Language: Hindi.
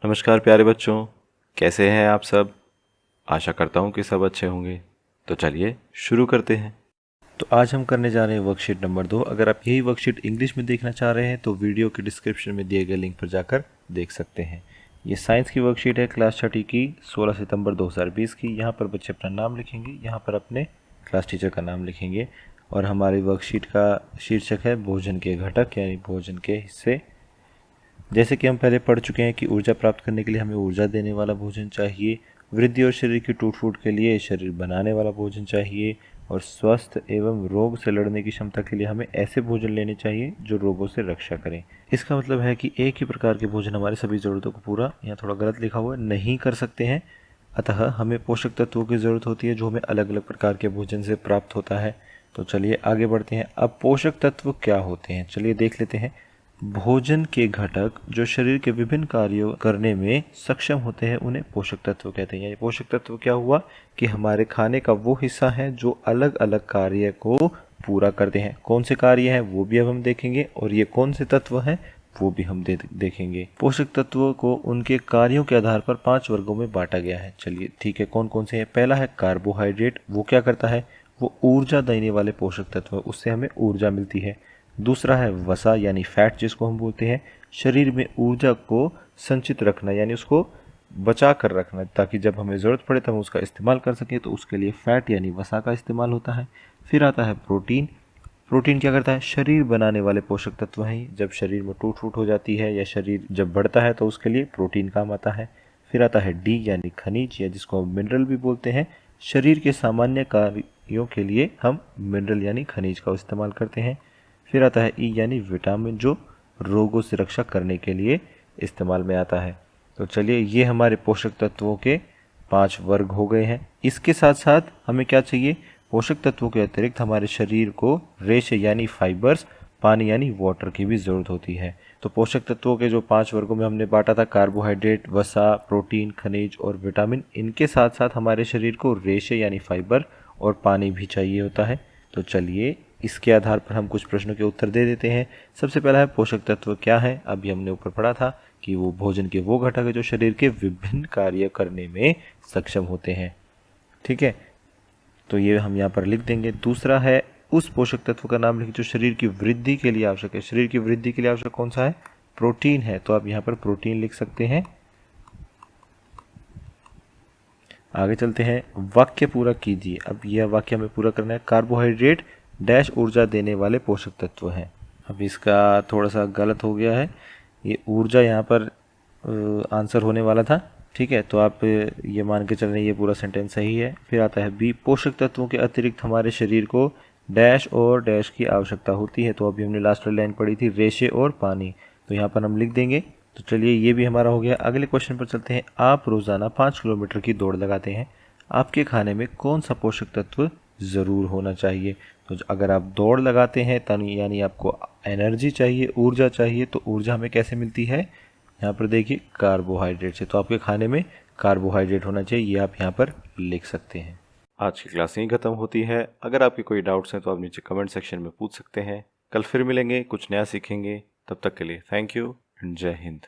नमस्कार प्यारे बच्चों, कैसे हैं आप सब। आशा करता हूँ कि सब अच्छे होंगे। तो चलिए शुरू करते हैं। तो आज हम करने जा रहे हैं वर्कशीट नंबर 2। अगर आप यही वर्कशीट इंग्लिश में देखना चाह रहे हैं तो वीडियो के डिस्क्रिप्शन में दिए गए लिंक पर जाकर देख सकते हैं। ये साइंस की वर्कशीट है, क्लास 6 की, 16 सितंबर 2020 की। यहाँ पर बच्चे अपना नाम लिखेंगे, यहाँ पर अपने क्लास टीचर का नाम लिखेंगे और हमारी वर्कशीट का शीर्षक है भोजन के घटक यानी भोजन के हिस्से। जैसे कि हम पहले पढ़ चुके हैं कि ऊर्जा प्राप्त करने के लिए हमें ऊर्जा देने वाला भोजन चाहिए, वृद्धि और शरीर की टूट फूट के लिए शरीर बनाने वाला भोजन चाहिए, और स्वस्थ एवं रोग से लड़ने की क्षमता के लिए हमें ऐसे भोजन लेने चाहिए जो रोगों से रक्षा करें। इसका मतलब है कि एक ही प्रकार के भोजन हमारी सभी ज़रूरतों को पूरा, यहाँ थोड़ा गलत लिखा हुआ है, नहीं कर सकते हैं। अतः हमें पोषक तत्वों की ज़रूरत होती है जो हमें अलग अलग प्रकार के भोजन से प्राप्त होता है। तो चलिए आगे बढ़ते हैं। अब पोषक तत्व क्या होते हैं, चलिए देख लेते हैं। भोजन के घटक जो शरीर के विभिन्न कार्यों करने में सक्षम होते हैं उन्हें पोषक तत्व कहते हैं। यानी पोषक तत्व क्या हुआ कि हमारे खाने का वो हिस्सा है जो अलग अलग कार्य को पूरा करते हैं। कौन से कार्य हैं वो भी अब हम देखेंगे, और ये कौन से तत्व हैं वो भी हम देखेंगे। पोषक तत्वों को उनके कार्यों के आधार पर 5 वर्गों में बांटा गया है। चलिए ठीक है, कौन कौन से हैं। पहला है कार्बोहाइड्रेट। वो क्या करता है, वो ऊर्जा देने वाले पोषक तत्व, उससे हमें ऊर्जा मिलती है। दूसरा है वसा यानी फैट, जिसको हम बोलते हैं शरीर में ऊर्जा को संचित रखना यानी उसको बचा कर रखना, ताकि जब हमें ज़रूरत पड़े तब हम उसका इस्तेमाल कर सकें, तो उसके लिए फैट यानी वसा का इस्तेमाल होता है। फिर आता है प्रोटीन। प्रोटीन क्या करता है, शरीर बनाने वाले पोषक तत्व हैं। जब शरीर में टूट फूट हो जाती है या शरीर जब बढ़ता है तो उसके लिए प्रोटीन काम आता है। फिर आता है डी यानी खनिज, या जिसको हम मिनरल भी बोलते हैं। शरीर के सामान्य कार्यों के लिए हम मिनरल यानी खनिज का इस्तेमाल करते हैं। फिर आता है ई यानी विटामिन, जो रोगों से रक्षा करने के लिए इस्तेमाल में आता है। तो चलिए ये हमारे पोषक तत्वों के 5 वर्ग हो गए हैं। इसके साथ साथ हमें क्या चाहिए, पोषक तत्वों के अतिरिक्त हमारे शरीर को रेशे यानी फाइबर्स, पानी यानी वाटर की भी ज़रूरत होती है। तो पोषक तत्वों के जो 5 वर्गों में हमने बांटा था, कार्बोहाइड्रेट, वसा, प्रोटीन, खनिज और विटामिन, इनके साथ साथ हमारे शरीर को रेशे यानी फाइबर और पानी भी चाहिए होता है। तो चलिए इसके आधार पर हम कुछ प्रश्नों के उत्तर दे देते हैं। सबसे पहला है पोषक तत्व क्या है। अभी हमने ऊपर पढ़ा था कि वो भोजन के वो घटक है जो शरीर के विभिन्न कार्य करने में सक्षम होते हैं। ठीक है, तो ये हम यहाँ पर लिख देंगे। दूसरा है उस पोषक तत्व का नाम लिखिए जो शरीर की वृद्धि के लिए आवश्यक है। शरीर की वृद्धि के लिए आवश्यक कौन सा है, प्रोटीन है, तो आप यहाँ पर प्रोटीन लिख सकते हैं। आगे चलते हैं, वाक्य पूरा कीजिए। अब यह वाक्य हमें पूरा करना है। कार्बोहाइड्रेट डैश ऊर्जा देने वाले पोषक तत्व हैं। अब इसका थोड़ा सा गलत हो गया है, ये ऊर्जा यहाँ पर आंसर होने वाला था। ठीक है, तो आप ये मान के चल रहे हैं ये पूरा सेंटेंस सही है। फिर आता है बी, पोषक तत्वों के अतिरिक्त हमारे शरीर को डैश और डैश की आवश्यकता होती है। तो अभी हमने लास्ट वाली लाइन पढ़ी थी, रेशे और पानी, तो यहाँ पर हम लिख देंगे। तो चलिए ये भी हमारा हो गया। अगले क्वेश्चन पर चलते हैं। आप रोज़ाना 5 किलोमीटर की दौड़ लगाते हैं, आपके खाने में कौन सा पोषक तत्व ज़रूर होना चाहिए। तो अगर आप दौड़ लगाते हैं यानी आपको एनर्जी चाहिए, ऊर्जा चाहिए, तो ऊर्जा हमें कैसे मिलती है, यहाँ पर देखिए कार्बोहाइड्रेट से। तो आपके खाने में कार्बोहाइड्रेट होना चाहिए, ये आप यहाँ पर लिख सकते हैं। आज की क्लास यहीं खत्म होती है। अगर आपके कोई डाउट्स हैं तो आप नीचे कमेंट सेक्शन में पूछ सकते हैं। कल फिर मिलेंगे, कुछ नया सीखेंगे। तब तक के लिए थैंक यू एंड जय हिंद।